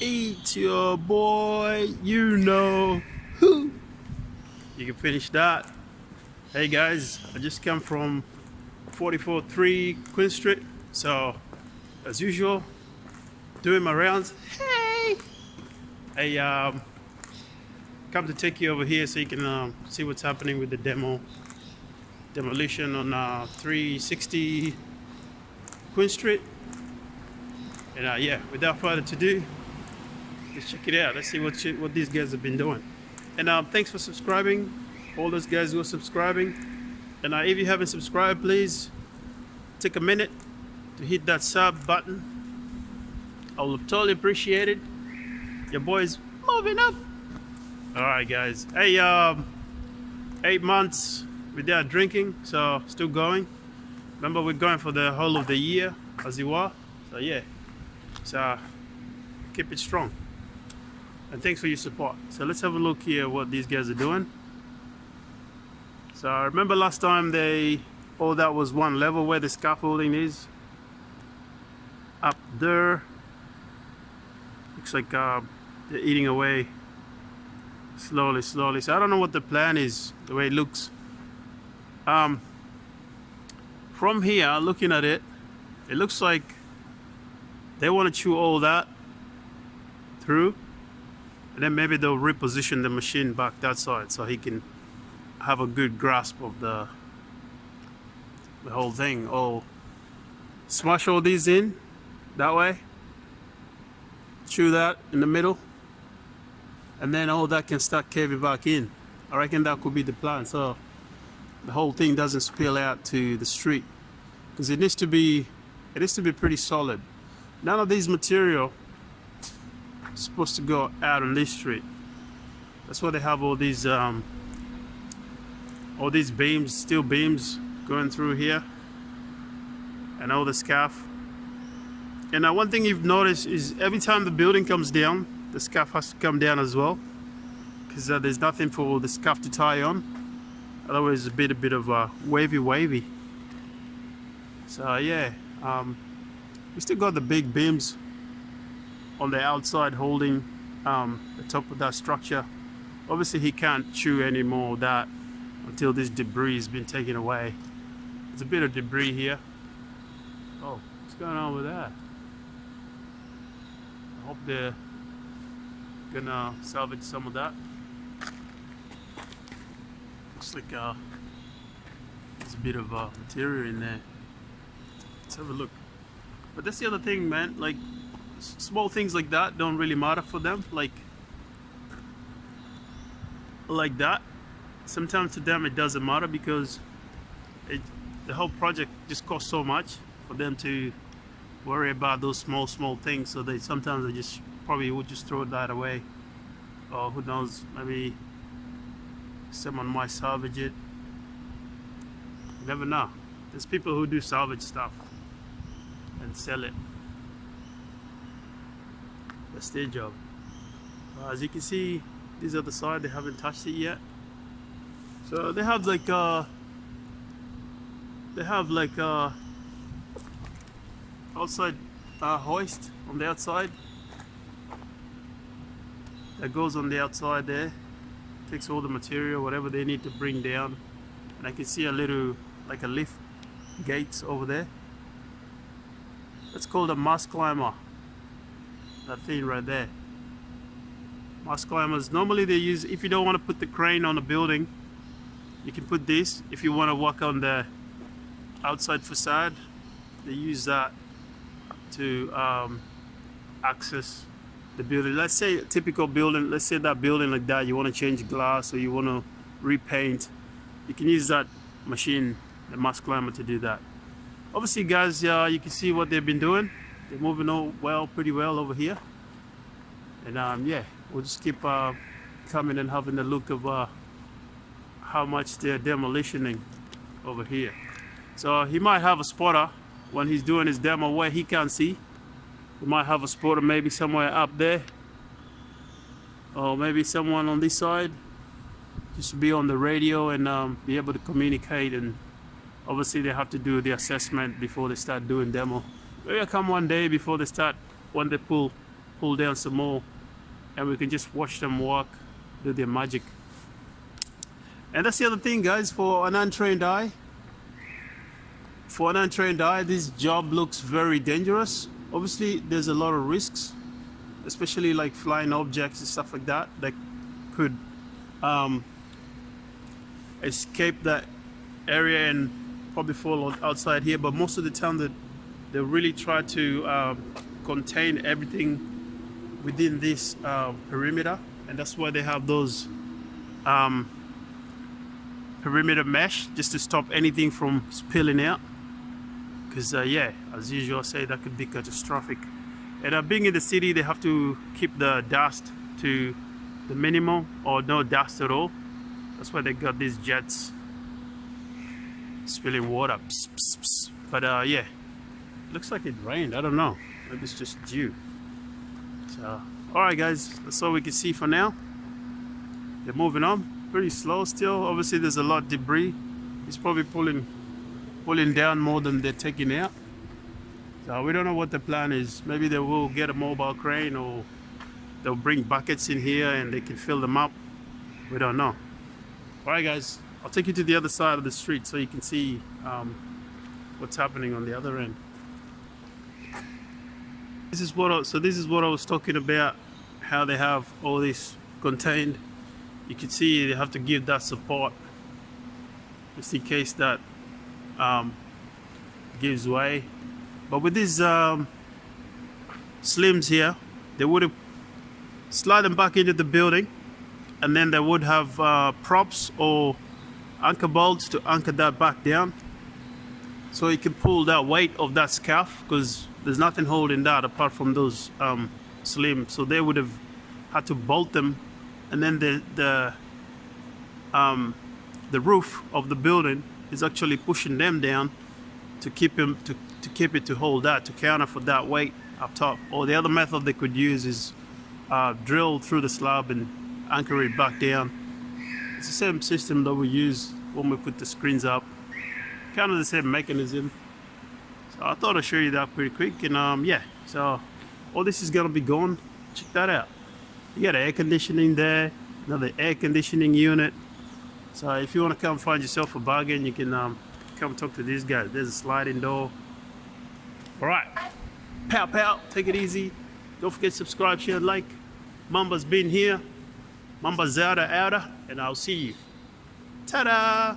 It's your boy, you know who. You can finish that. Hey guys, I just come from 44-3 Queen Street. So, as usual, doing my rounds. Hey! I come to take you over here so you can see what's happening with the demolition on 360 Queen Street. And yeah, without further ado, let's check it out. Let's see what these guys have been doing. And thanks for subscribing, all those guys who are subscribing. And if you haven't subscribed, please take a minute to hit that sub button. I will totally appreciate it. Your boy's moving up. All right, guys. Hey, 8 months without drinking, so still going. Remember, we're going for the whole of the year, as you are. So yeah, so keep it strong. And thanks for your support. So let's have a look here what these guys are doing. So I remember last time that was one level where the scaffolding is. Up there. Looks like they're eating away slowly. So I don't know what the plan is, the way it looks. From here, looking at it, it looks like they want to chew all that through. And then maybe they'll reposition the machine back that side so he can have a good grasp of the whole thing. Oh, smash all these in that way, chew that in the middle, and then all that can start caving back in. I reckon that could be the plan, so the whole thing doesn't spill out to the street, because it needs to be pretty solid. None of these material supposed to go out on this street. That's why they have all these beams, steel beams going through here, and all the scaff. And one thing you've noticed is every time the building comes down, the scaff has to come down as well, because there's nothing for the scaff to tie on. Otherwise, it's a bit of wavy. So yeah, we still got the big beams on the outside holding the top of that structure. Obviously he can't chew any more of that until this debris has been taken away. There's a bit of debris here. Oh, what's going on with that? I hope they're gonna salvage some of that. Looks like there's a bit of material in there. Let's have a look. But that's the other thing, man, like small things like that don't really matter for them, like that. Sometimes to them it doesn't matter, because the whole project just costs so much for them to worry about those small things. So sometimes they just probably would just throw that away, or who knows, maybe someone might salvage it. You never know. There's people who do salvage stuff and sell it. That's their job. As you can see, this other side, they haven't touched it yet. So they have like outside hoist on the outside that goes on the outside there, takes all the material, whatever they need to bring down. And I can see a little, like a lift gates over there. That's called a mast climber. That thing right there. Mast climbers, normally they use, if you don't want to put the crane on a building, you can put this. If you want to work on the outside facade, they use that to access the building. Let's say a typical building, let's say that building like that, you want to change glass or you want to repaint, you can use that machine, the mast climber, to do that. Obviously guys, you can see what they've been doing. They're moving pretty well over here. And yeah, we'll just keep coming and having a look of how much they're demolitioning over here. So he might have a spotter when he's doing his demo where he can't see. He might have a spotter maybe somewhere up there, or maybe someone on this side, just to be on the radio and be able to communicate. And obviously they have to do the assessment before they start doing demo. Maybe I'll come one day before they start, when they pull pull down some more, and we can just watch them work, do their magic. And that's the other thing, guys, for an untrained eye. For an untrained eye, this job looks very dangerous. Obviously, there's a lot of risks, especially like flying objects and stuff like that that could escape that area and probably fall outside here. But most of the time that they really try to contain everything within this perimeter, and that's why they have those perimeter mesh, just to stop anything from spilling out. Because yeah, as usual, I say that could be catastrophic. And being in the city, they have to keep the dust to the minimum or no dust at all. That's why they got these jets spilling water. Pss, pss, pss. But yeah, looks like it rained. I don't know. Maybe it's just dew. So, all right, guys, that's all we can see for now. They're moving on pretty slow still. Obviously, there's a lot of debris. It's probably pulling down more than they're taking out. So we don't know what the plan is. Maybe they will get a mobile crane, or they'll bring buckets in here and they can fill them up. We don't know. All right, guys, I'll take you to the other side of the street so you can see what's happening on the other end. This is what I was talking about, how they have all this contained. You can see they have to give that support just in case that gives way. But with these slims here, they would have slide them back into the building, and then they would have props or anchor bolts to anchor that back down, so you can pull that weight of that scarf, because there's nothing holding that apart from those slims. So they would have had to bolt them, and then the roof of the building is actually pushing them down to keep them to keep it to hold that, to counter for that weight up top. Or the other method they could use is drill through the slab and anchor it back down. It's the same system that we use when we put the screens up, kind of the same mechanism. So I thought I'd show you that pretty quick. And yeah, so all this is gonna be gone. Check that out. You got air conditioning there, another air conditioning unit. So if you want to come find yourself a bargain, you can come talk to these guys. There's a sliding door. All right, pow pow, take it easy. Don't forget to subscribe, share, like. Mamba's been here. Mamba's outer, and I'll see you. Ta-da!